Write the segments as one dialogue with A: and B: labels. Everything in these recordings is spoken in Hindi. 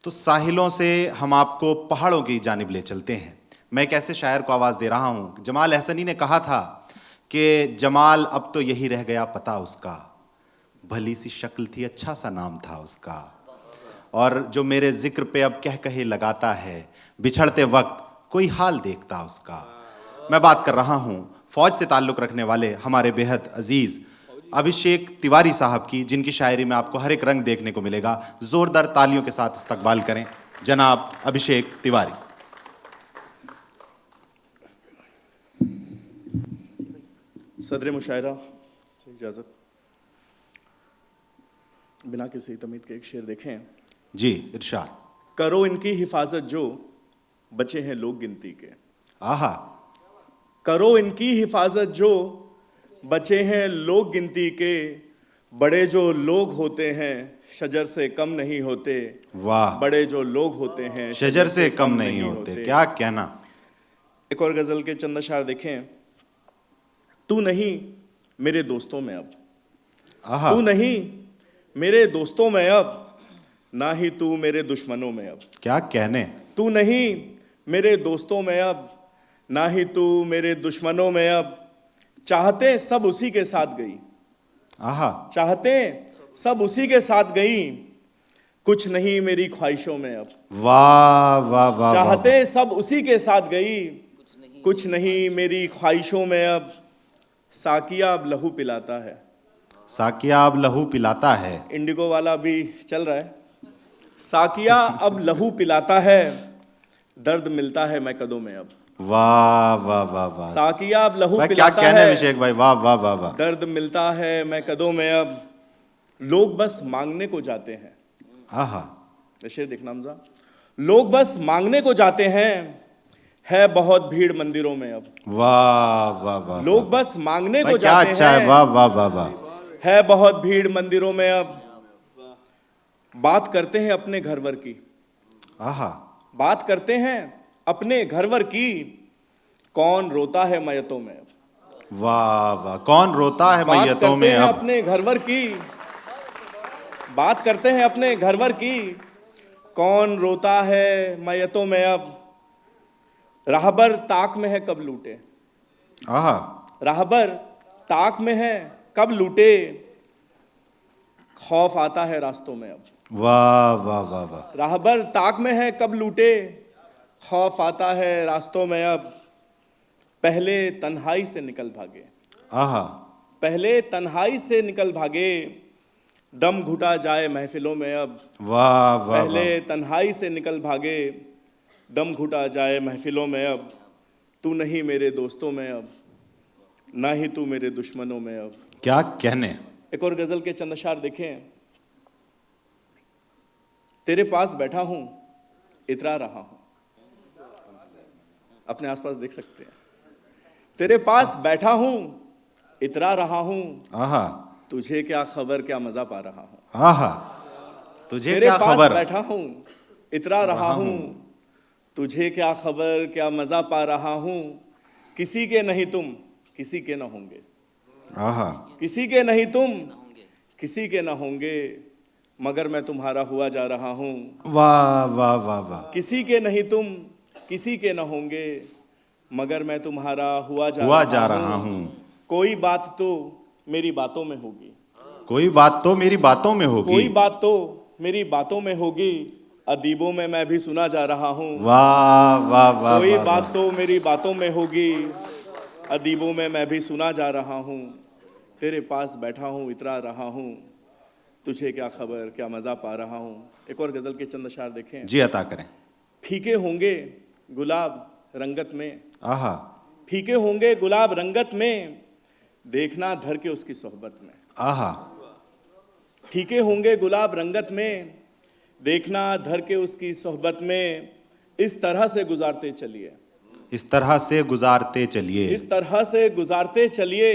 A: तो साहिलों से हम आपको पहाड़ों की जानिब ले चलते हैं। मैं एक ऐसे शायर को आवाज़ दे रहा हूँ। जमाल अहसनी ने कहा था कि जमाल अब तो यही रह गया पता उसका, भली सी शक्ल थी अच्छा सा नाम था उसका, और जो मेरे जिक्र पे अब कह कहे लगाता है, बिछड़ते वक्त कोई हाल देखता उसका। मैं बात कर रहा हूँ फौज से ताल्लुक़ रखने वाले हमारे बेहद अजीज़ अभिषेक तिवारी साहब की, जिनकी शायरी में आपको हर एक रंग देखने को मिलेगा। जोरदार तालियों के साथ इस्तकबाल करें जनाब अभिषेक तिवारी।
B: सदर मुशायरा से इजाज़त, बिना किसी तमीद के एक शेर देखें।
A: जी इरशाद।
B: करो इनकी हिफाजत जो बचे हैं लोग गिनती के।
A: आहा।
B: करो इनकी हिफाजत जो बचे हैं लोग गिनती के, बड़े जो लोग होते हैं शजर से कम नहीं होते।
A: वाह।
B: बड़े जो लोग होते हैं
A: शजर से कम नहीं होते, क्या कहना।
B: एक और गजल के चंद अशार देखें। तू नहीं मेरे दोस्तों में अब,
A: आहा।
B: तू नहीं मेरे दोस्तों में अब, ना ही तू मेरे दुश्मनों में अब।
A: क्या कहने।
B: तू नहीं मेरे दोस्तों में अब, ना ही तू मेरे दुश्मनों में अब। चाहते सब उसी के साथ गई,
A: आहा।
B: चाहते सब उसी के साथ गई, कुछ नहीं मेरी ख्वाहिशों में अब।
A: वाह वाह वाह।
B: चाहते सब उसी के साथ गई, कुछ नहीं मेरी ख्वाहिशों में अब। साकिया अब लहू पिलाता है,
A: साकिया अब लहू पिलाता है।
B: इंडिगो वाला भी चल रहा है। साकिया अब लहू पिलाता है, दर्द मिलता है मैं कदों में अब।
A: वाह वाह वाह वाह।
B: साकिया अब लहू
A: क्या
B: पिलाता
A: कहने
B: है,
A: अभिषेक भाई, वाह वाह वाह वाह।
B: दर्द मिलता है मैं कदों में अब। लोग बस मांगने को जाते हैं।
A: आहा।
B: शेर देखना हमजा। लोग बस मांगने को जाते हैं, है बहुत भीड़ मंदिरों में अब।
A: वाह वाह वाह।
B: लोग बस मांगने को
A: क्या
B: जाते
A: अच्छा है,
B: हैं,
A: वाह वाह वाह वाह।
B: है बहुत भीड़ मंदिरों में अब। बात करते हैं अपने घरवर की,
A: आहा।
B: बात करते हैं अपने घरवर की, कौन रोता है मैयतों में अब।
A: वाह वाह। कौन रोता है
B: बात
A: मैयतों
B: करते
A: में
B: हैं
A: अब।
B: अपने घरवर की, बात करते हैं अपने घरवर की, कौन रोता है मैयतों में अब। राहबर ताक में है कब लूटे,
A: आहा।
B: राहबर ताक में है कब लूटे, खौफ आता है रास्तों में अब।
A: वाह वाह वाह वाह।
B: राहबर ताक में है कब लूटे, खौफ आता है रास्तों में अब। पहले तन्हाई से निकल भागे,
A: आहा।
B: पहले तन्हाई से निकल भागे, दम घुटा जाए महफिलों में अब।
A: वाह वाह
B: पहले
A: वाह।
B: तन्हाई से निकल भागे, दम घुटा जाए महफिलों में अब। तू नहीं मेरे दोस्तों में अब, ना ही तू मेरे दुश्मनों में अब।
A: क्या कहने।
B: एक और गजल के चंद अशार देखें। तेरे पास बैठा हूं इतरा रहा हूं, अपने आसपास देख सकते हैं। तेरे पास बैठा हूं इतरा रहा हूं,
A: आहा।
B: तुझे क्या खबर क्या मजा पा रहा हूं।
A: आहा। तुझे
B: तेरे
A: क्या
B: पास
A: खबर।
B: बैठा हूं इतरा रहा हूं, तुझे क्या खबर क्या मजा पा रहा हूं। किसी के नहीं तुम किसी के न होंगे,
A: आहा।
B: किसी के नहीं तुम किसी के न होंगे, मगर मैं तुम्हारा हुआ जा रहा हूं।
A: वाह वाह वाह वाह।
B: किसी के नहीं तुम किसी के न होंगे, मगर मैं तुम्हारा हुआ
A: जा रहा हूं।
B: कोई बात तो मेरी बातों में होगी,
A: कोई बात तो मेरी बातों में होगी।
B: कोई बात तो मेरी बातों में होगी, अदीबों में मैं भी सुना जा रहा हूँ।
A: वाह वाह वाह।
B: कोई
A: वाह,
B: बात
A: वाह।
B: तो मेरी बातों में होगी, अदीबों में मैं भी सुना जा रहा हूँ। तेरे पास बैठा हूँ इतरा रहा हूँ, तुझे क्या खबर क्या मज़ा पा रहा हूँ। एक और गज़ल के चंद अशार देखें।
A: जी अता करें।
B: फीके होंगे गुलाब रंगत में,
A: आहा।
B: फीके होंगे गुलाब रंगत में, देखना धर के उसकी सोहबत में।
A: आहा।
B: फीके होंगे गुलाब रंगत में, देखना धर के उसकी सोहबत में। इस तरह से गुजारते चलिए,
A: इस तरह से गुजारते चलिए।
B: इस तरह से गुजारते चलिए,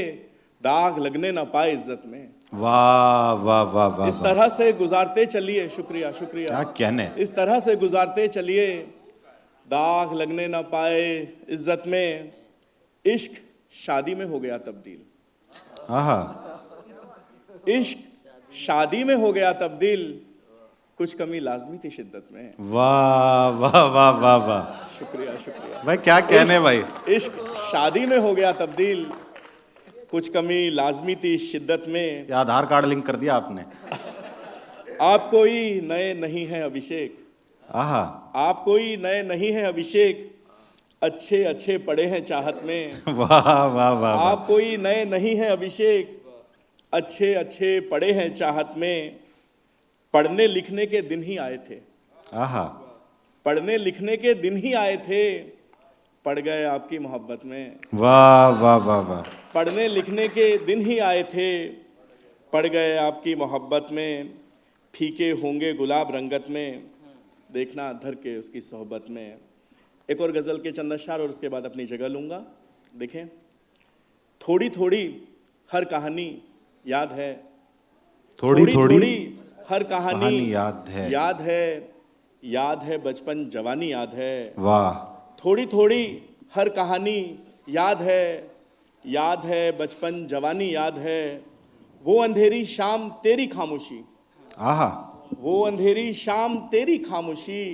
B: दाग लगने ना पाए इज्जत में।
A: वाह वाह वाह वाह।
B: इस तरह से गुजारते चलिए, शुक्रिया शुक्रिया।
A: क्या कहने।
B: इस तरह से गुजारते चलिए, दाग लगने ना पाए इज्जत में। इश्क शादी में हो गया तब्दील,
A: आहा।
B: इश्क शादी में हो गया तब्दील, कुछ कमी लाजमी थी शिद्दत में।
A: वाह वाह वाह वाह वाह,
B: शुक्रिया शुक्रिया।
A: भाई क्या कहने भाई।
B: इश्क शादी में हो गया तब्दील, कुछ कमी लाजमी थी शिद्दत में।
A: ये आधार कार्ड लिंक कर दिया आपने।
B: आप कोई नए नहीं है अभिषेक,
A: आहा,
B: आप कोई नए नहीं है अभिषेक, अच्छे अच्छे पड़े हैं चाहत में।
A: वाह वाह वाह वाह,
B: आप कोई नए नहीं है अभिषेक, अच्छे अच्छे पड़े हैं चाहत में। पढ़ने लिखने के दिन ही आए थे,
A: आहा,
B: पढ़ने लिखने के दिन ही आए थे, पड़ गए आपकी मोहब्बत में।
A: वाह वाह वाह वाह,
B: पढ़ने लिखने के दिन ही आए थे, पड़ गए आपकी मोहब्बत में। फीके होंगे गुलाब रंगत में, देखना धर के उसकी सोहबत में। एक और गज़ल के चंद अशआर और उसके बाद अपनी जगह लूँगा। देखें, थोड़ी थोड़ी हर कहानी याद है,
A: थोड़ी थोड़ी
B: हर कहानी
A: याद है,
B: याद है, याद है बचपन जवानी याद है।
A: वाह,
B: थोड़ी थोड़ी हर कहानी याद है, याद है बचपन जवानी याद है। वो अंधेरी शाम तेरी खामोशी,
A: आहा,
B: वो अंधेरी शाम तेरी खामोशी,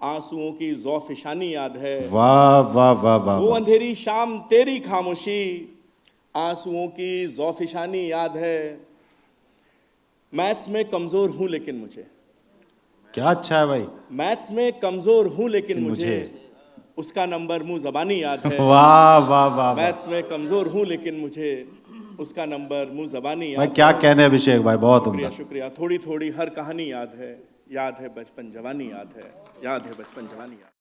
B: आंसुओं की ज़ौफ़िशानी याद है।
A: वाह वाह वाह वाह,
B: वो अंधेरी शाम तेरी खामोशी, आंसुओं की ज़ौफ़िशानी याद है। मैथ्स में कमज़ोर हूँ लेकिन मुझे,
A: क्या अच्छा है भाई।
B: मैथ्स में कमज़ोर हूँ लेकिन मुझे उसका नंबर मुँह ज़बानी याद है।
A: वाह वाह वाह,
B: मैथ्स में कमज़ोर हूँ लेकिन मुझे उसका नंबर मुँह ज़बानी
A: भाई
B: याद
A: क्या
B: है।
A: कहने अभिषेक भाई, बहुत
B: शुक्रिया
A: उम्दा।
B: शुक्रिया। थोड़ी थोड़ी हर कहानी याद है, याद है बचपन जवानी याद है, याद है बचपन जवानी याद है।